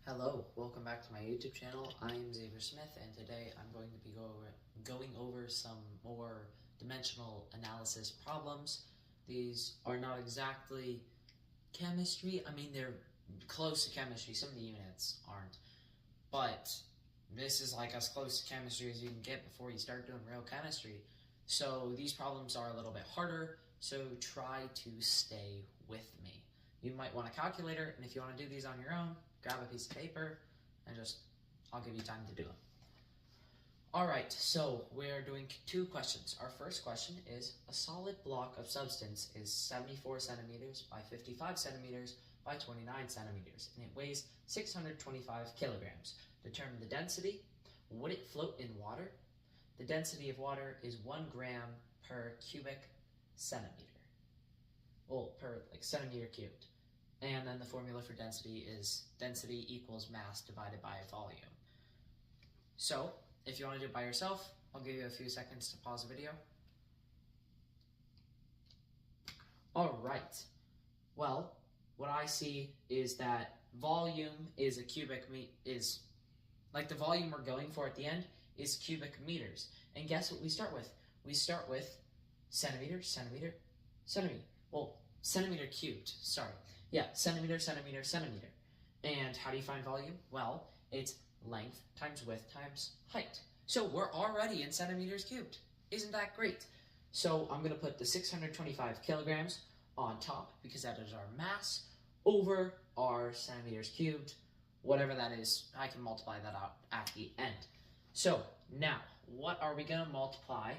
Hello, welcome back to my YouTube channel. I am Xavier Smith, and today I'm going to be going over some more dimensional analysis problems. These are not exactly chemistry. I mean, they're close to chemistry. Some of the units aren't, but this is like as close to chemistry as you can get before you start doing real chemistry. So these problems are a little bit harder, so try to stay with me. You might want a calculator, and if you want to do these on your own, grab a piece of paper and I'll give you time to do them. All right, so we're doing two questions. Our first question is, a solid block of substance is 74 centimeters by 55 centimeters by 29 centimeters, and it weighs 625 kilograms. Determine the density. Would it float in water? The density of water is 1 gram per cubic centimeter. Well, per centimeter cubed. And then the formula for density is density equals mass divided by volume. So, if you want to do it by yourself, I'll give you a few seconds to pause the video. All right. Well, what I see is that volume is a cubic the volume we're going for at the end is cubic meters. And guess what we start with? We start with centimeter. Well, centimeter cubed, sorry. Yeah, centimeter. And how do you find volume? Well, it's length times width times height. So we're already in centimeters cubed. Isn't that great? So I'm going to put the 625 kilograms on top because that is our mass over our centimeters cubed. Whatever that is, I can multiply that out at the end. So now, what are we going to multiply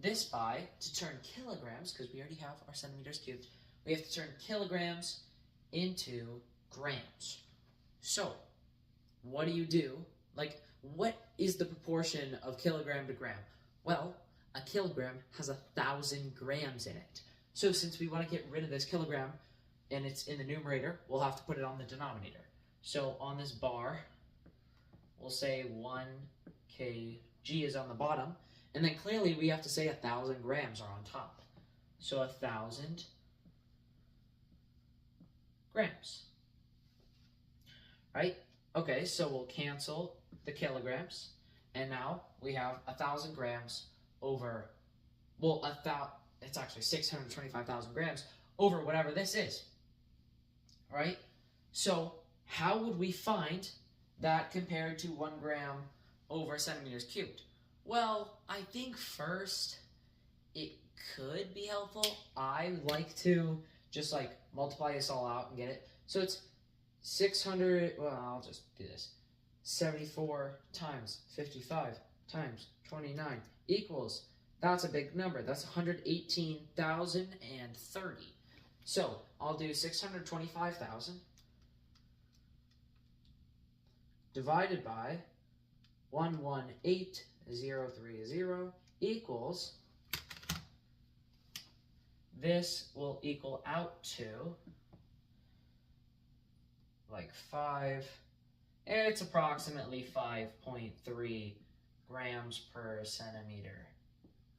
this by to turn kilograms, because we already have our centimeters cubed, we have to turn kilograms into grams. So, what do you do? What is the proportion of kilogram to gram? Well, a kilogram has 1,000 grams in it. So since we want to get rid of this kilogram, and it's in the numerator, we'll have to put it on the denominator. So on this bar, we'll say 1 kg is on the bottom, and then clearly we have to say 1,000 grams are on top. So 1,000 grams. Right? Okay, so we'll cancel the kilograms, and now we have 1,000 grams over, well, it's actually 625,000 grams over whatever this is. Right? So how would we find that compared to 1 gram over centimeters cubed? Well, I think first it could be helpful. I like to just multiply this all out and get it. So it's 600, well, I'll just do this. 74 times 55 times 29 equals, that's a big number. That's 118,030. So I'll do 625,000 divided by 118,030 equals, this will equal out to it's approximately 5.3 grams per centimeter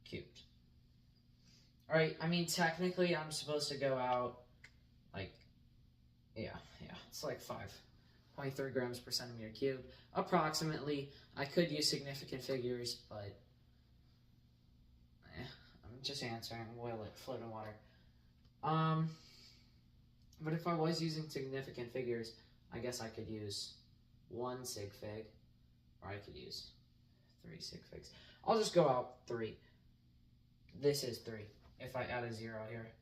cubed. All right, I mean, technically I'm supposed to go out it's 5.3 grams per centimeter cubed. Approximately, I could use significant figures, but I'm just answering, will it float in water? But if I was using significant figures, I guess I could use 1 sig fig, or I could use 3 sig figs. I'll just go out 3. This is 3, if I add a 0 here.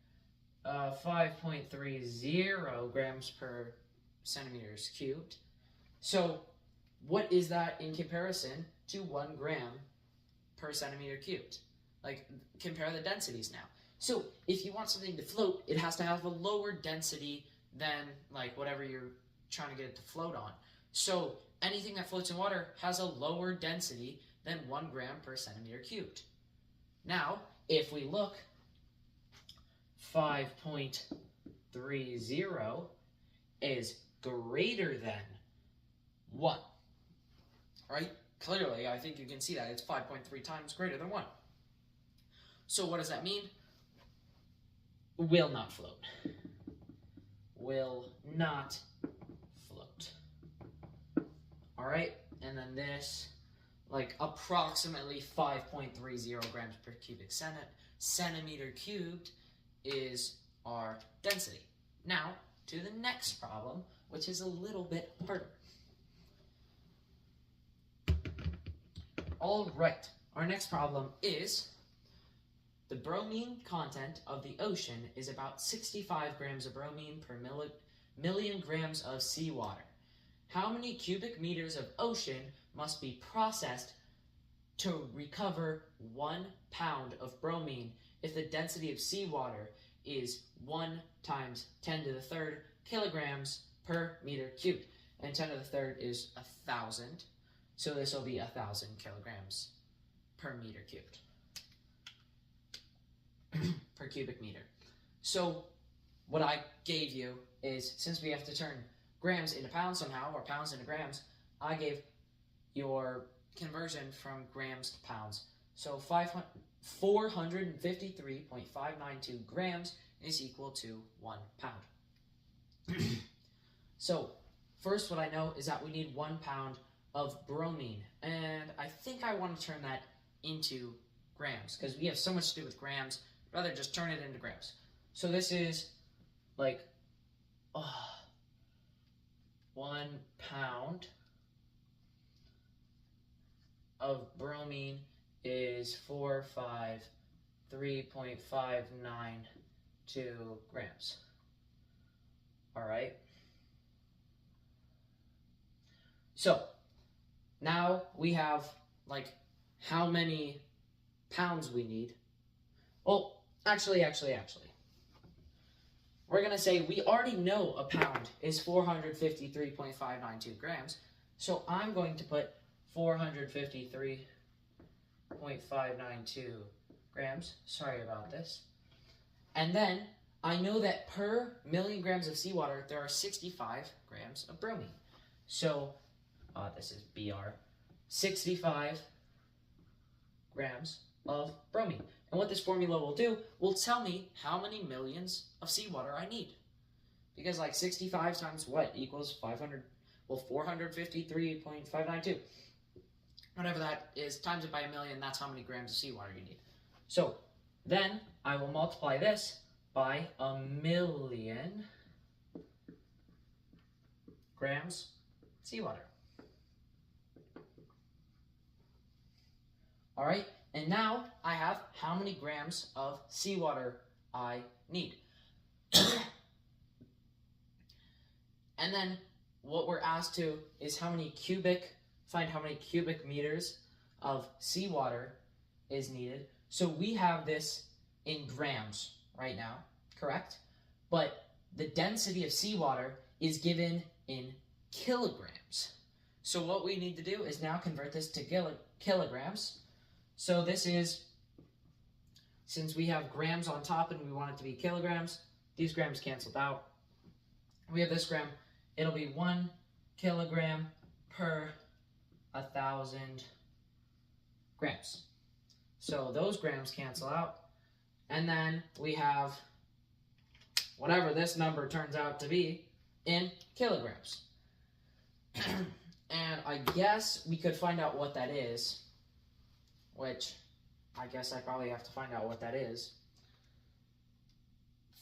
5.30 grams per centimeters cubed. So what is that in comparison to 1 gram per centimeter cubed? Compare the densities now. So if you want something to float, it has to have a lower density than whatever you're trying to get it to float on. So anything that floats in water has a lower density than 1 gram per centimeter cubed. Now, if we look, 5.30 is greater than 1. Right? Clearly, I think you can see that. It's 5.3 times greater than 1. So what does that mean? Will not float. Will not float. All right, and then this, like approximately 5.30 grams per cubic centimeter cubed is our density. Now, to the next problem, which is a little bit harder. All right, our next problem is the bromine content of the ocean is about 65 grams of bromine per million grams of seawater. How many cubic meters of ocean must be processed to recover 1 pound of bromine if the density of seawater is 1 times 10 to the third kilograms per meter cubed? And 10 to the third is 1,000. So this will be 1,000 kilograms per meter cubed. Per cubic meter. So what I gave you is, since we have to turn grams into pounds somehow, or pounds into grams, I gave your conversion from grams to pounds. So 453.592 grams is equal to 1 pound. So first, what I know is that we need 1 pound of bromine, and I think I want to turn that into grams because we have so much to do with grams. I'd rather just turn it into grams. So this is like 1 pound of bromine is 453.592 grams. All right. So now we have like how many pounds we need. Well, actually. We're going to say we already know a pound is 453.592 grams. So I'm going to put 453.592 grams. Sorry about this. And then I know that per million grams of seawater, there are 65 grams of bromine. So this is BR. 65 grams of bromine. And what this formula will do will tell me how many millions of seawater I need. Because like 65 times what equals 500, well 453.592. Whatever that is, times it by a million, that's how many grams of seawater you need. So then I will multiply this by 1,000,000 grams seawater. All right. And now I have how many grams of seawater I need. And then what we're asked to is find how many cubic meters of seawater is needed. So we have this in grams right now, correct? But the density of seawater is given in kilograms. So what we need to do is now convert this to kilograms. So this is, since we have grams on top and we want it to be kilograms, these grams canceled out. We have this gram, it'll be 1 kilogram per 1,000 grams. So those grams cancel out. And then we have whatever this number turns out to be in kilograms. And I guess we could find out what that is. Which I guess I probably have to find out what that is.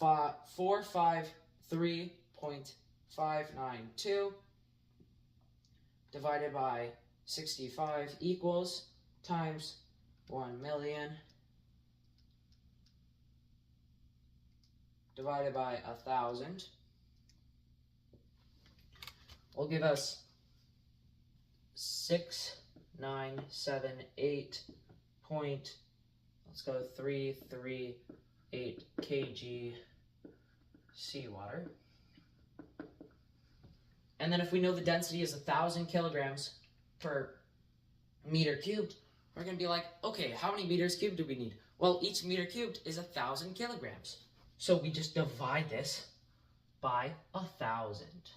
453.592 divided by 65 equals times 1,000,000 divided by 1,000 will give us 6,978. Let's go 338 kg seawater. And then if we know the density is 1,000 kilograms per meter cubed, we're going to be like, okay, how many meters cubed do we need? Well, each meter cubed is 1,000 kilograms. So we just divide this by 1,000.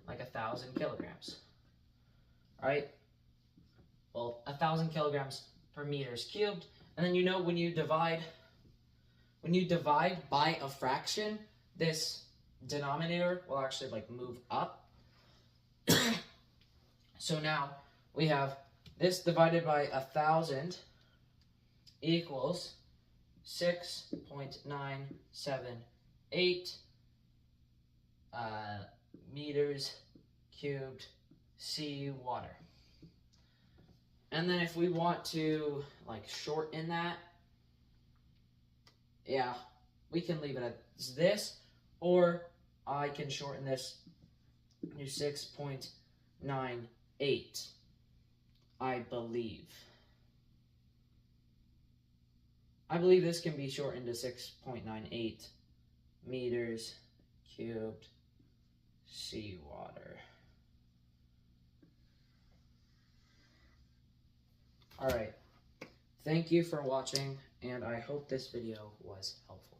Like 1,000 kilograms. All right? Well, 1,000 kilograms per meters cubed. And then when you divide by a fraction, this denominator will actually move up. So now we have this divided by 1,000 equals 6.978 meters cubed seawater. And then if we want to like shorten that, yeah, we can leave it as this, or I can shorten this to 6.98, I believe. I believe this can be shortened to 6.98 meters cubed seawater. Alright, thank you for watching, and I hope this video was helpful.